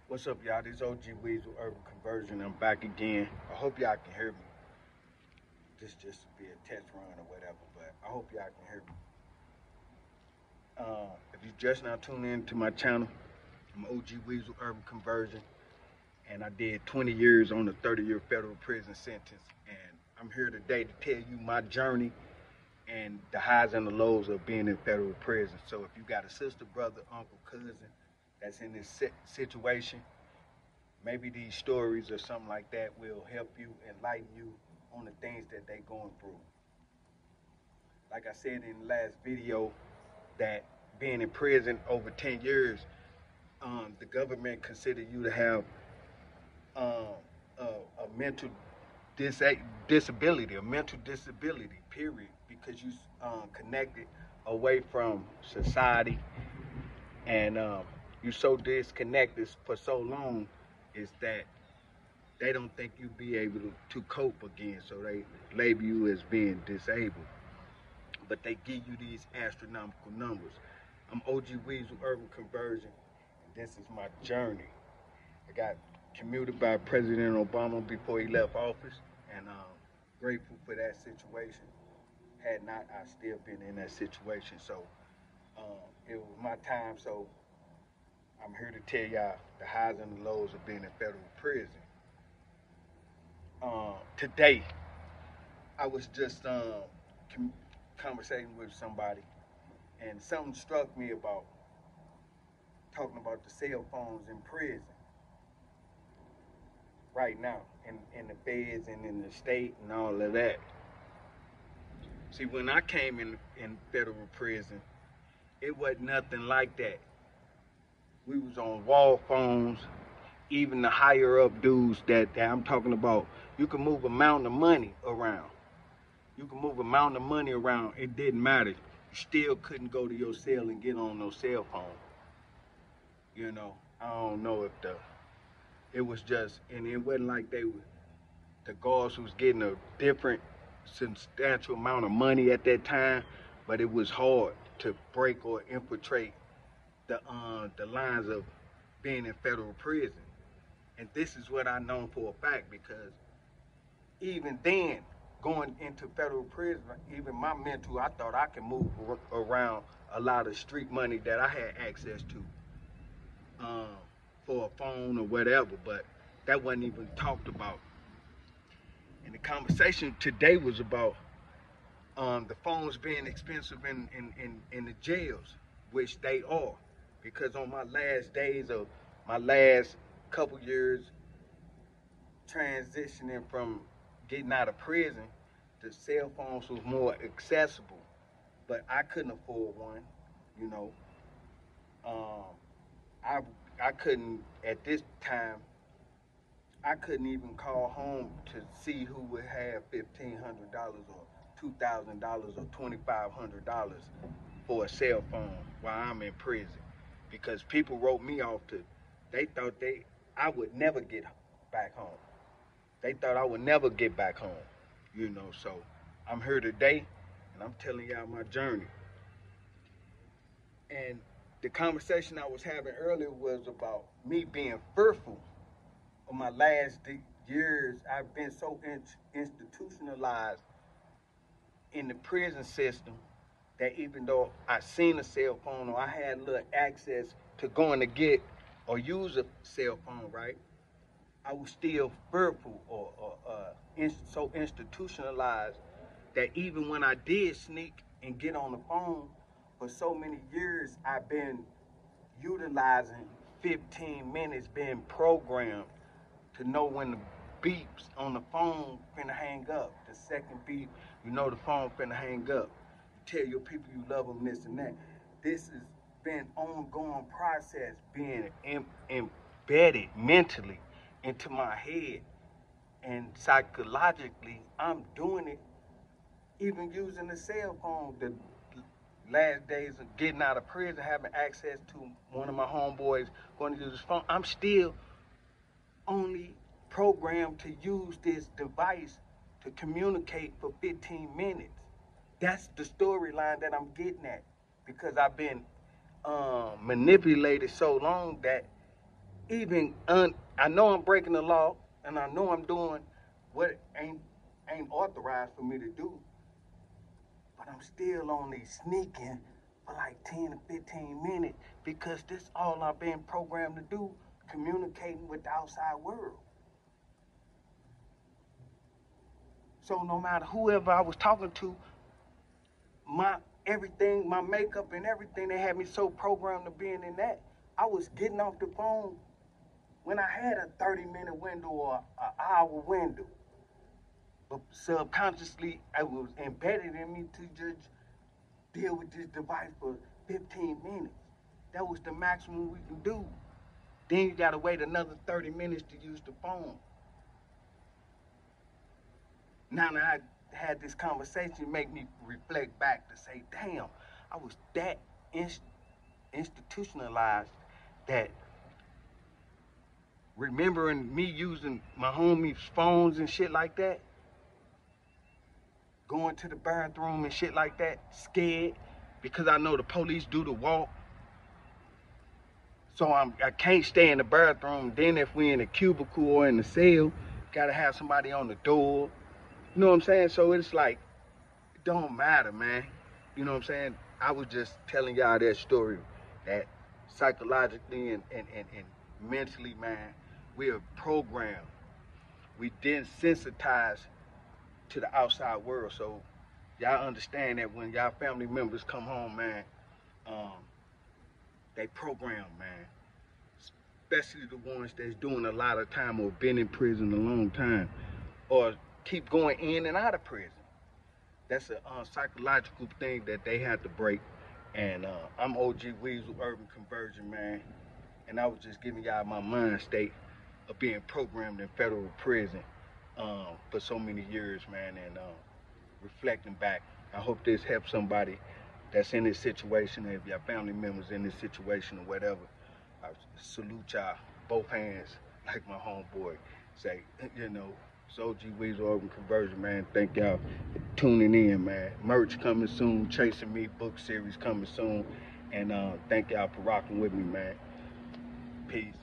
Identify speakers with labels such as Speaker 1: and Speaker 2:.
Speaker 1: What's up, y'all? This OG Weasel Urban Conversion. I'm back again. I hope y'all can hear me. This just be a test run or whatever, but I hope y'all can hear me. If you just now tune in to my channel, I'm OG Weasel Urban Conversion, and I did 20 years on a 30-year federal prison sentence. And I'm here today to tell you my journey and the highs and the lows of being in federal prison. So if you got a sister, brother, uncle, cousin that's in this situation, maybe these stories or something like that will help you, enlighten you on the things that they going through. Like I said in the last video, that being in prison over 10 years, the government consider you to have a mental disability, a mental disability, period, because you connected away from society, and you so disconnected for so long is that they don't think you be able to cope again, so they label you as being disabled. But they give you these astronomical numbers. I'm OG Weasel Urban Conversion, and this is my journey. I got commuted by President Obama before he left office, and I'm grateful for that situation. Had not, I still been in that situation. So it was my time, so I'm here to tell y'all the highs and the lows of being in federal prison. Today, I was just conversating with somebody, and something struck me about talking about the cell phones in prison right now, in the feds and in the state and all of that. See, when I came in federal prison, it wasn't nothing like that. We was on wall phones. Even the higher up dudes that I'm talking about, you can move a mountain of money around. You can move a mountain of money around. It didn't matter. You still couldn't go to your cell and get on no cell phone. You know, I don't know if it was just, and it wasn't like the guards was getting a different substantial amount of money at that time, but it was hard to break or infiltrate the lines of being in federal prison. And this is what I know for a fact, because even then, going into federal prison, even my mental, I thought I could move around a lot of street money that I had access to for a phone or whatever, but that wasn't even talked about. And the conversation today was about the phones being expensive in the jails, which they are. Because on my last days of my last couple years transitioning from getting out of prison, the cell phones was more accessible, but I couldn't afford one. You know, I couldn't at this time. I couldn't even call home to see who would have $1,500 or $2,000 or $2,500 for a cell phone while I'm in prison, because people wrote me off to. They thought I would never get back home. They thought I would never get back home, you know. So I'm here today, and I'm telling y'all my journey. And the conversation I was having earlier was about me being fearful of my last years. I've been so institutionalized in the prison system that even though I seen a cell phone or I had little access to going to get or use a cell phone, right? I was still fearful or so institutionalized that even when I did sneak and get on the phone, for so many years I've been utilizing 15 minutes being programmed to know when the beeps on the phone finna hang up. The second beep, you know the phone finna hang up. You tell your people you love them, this and that. This has been ongoing process being embedded mentally into my head, and psychologically I'm doing it even using the cell phone. The last days of getting out of prison, having access to one of my homeboys going to use his phone, I'm still only programmed to use this device to communicate for 15 minutes. That's the storyline that I'm getting at, because I've been manipulated so long that I know I'm breaking the law, and I know I'm doing what ain't authorized for me to do, but I'm still only sneaking for like 10 to 15 minutes because this all I've been programmed to do, communicating with the outside world. So no matter whoever I was talking to, my everything, my makeup and everything, they had me so programmed to being in that. I was getting off the phone when I had a 30-minute window or an hour window. But subconsciously, it was embedded in me to just deal with this device for 15 minutes. That was the maximum we can do. Then you gotta wait another 30 minutes to use the phone. Now that I had this conversation, make me reflect back to say, damn, I was that institutionalized that remembering me using my homies' phones and shit like that, going to the bathroom and shit like that, scared because I know the police do the walk. So I can't stay in the bathroom. Then if we in a cubicle or in the cell, gotta have somebody on the door. You know what I'm saying? So it's like, it don't matter, man. You know what I'm saying? I was just telling y'all that story, that psychologically and mentally, man, we are programmed. We desensitized to the outside world. So y'all understand that when y'all family members come home, man, they program, man. Especially the ones that's doing a lot of time or been in prison a long time or keep going in and out of prison. That's a psychological thing that they have to break. And I'm OG Weasel, Urban Conversion, man. And I was just giving y'all my mind state of being programmed in federal prison for so many years, man, and reflecting back. I hope this helps somebody that's in this situation. If your family members in this situation or whatever, I salute y'all, both hands, like my homeboy say, you know, it's OG Weasel Urban Conversion, man. Thank y'all for tuning in, man. Merch coming soon, Chasing Me book series coming soon. And thank y'all for rocking with me, man. Peace.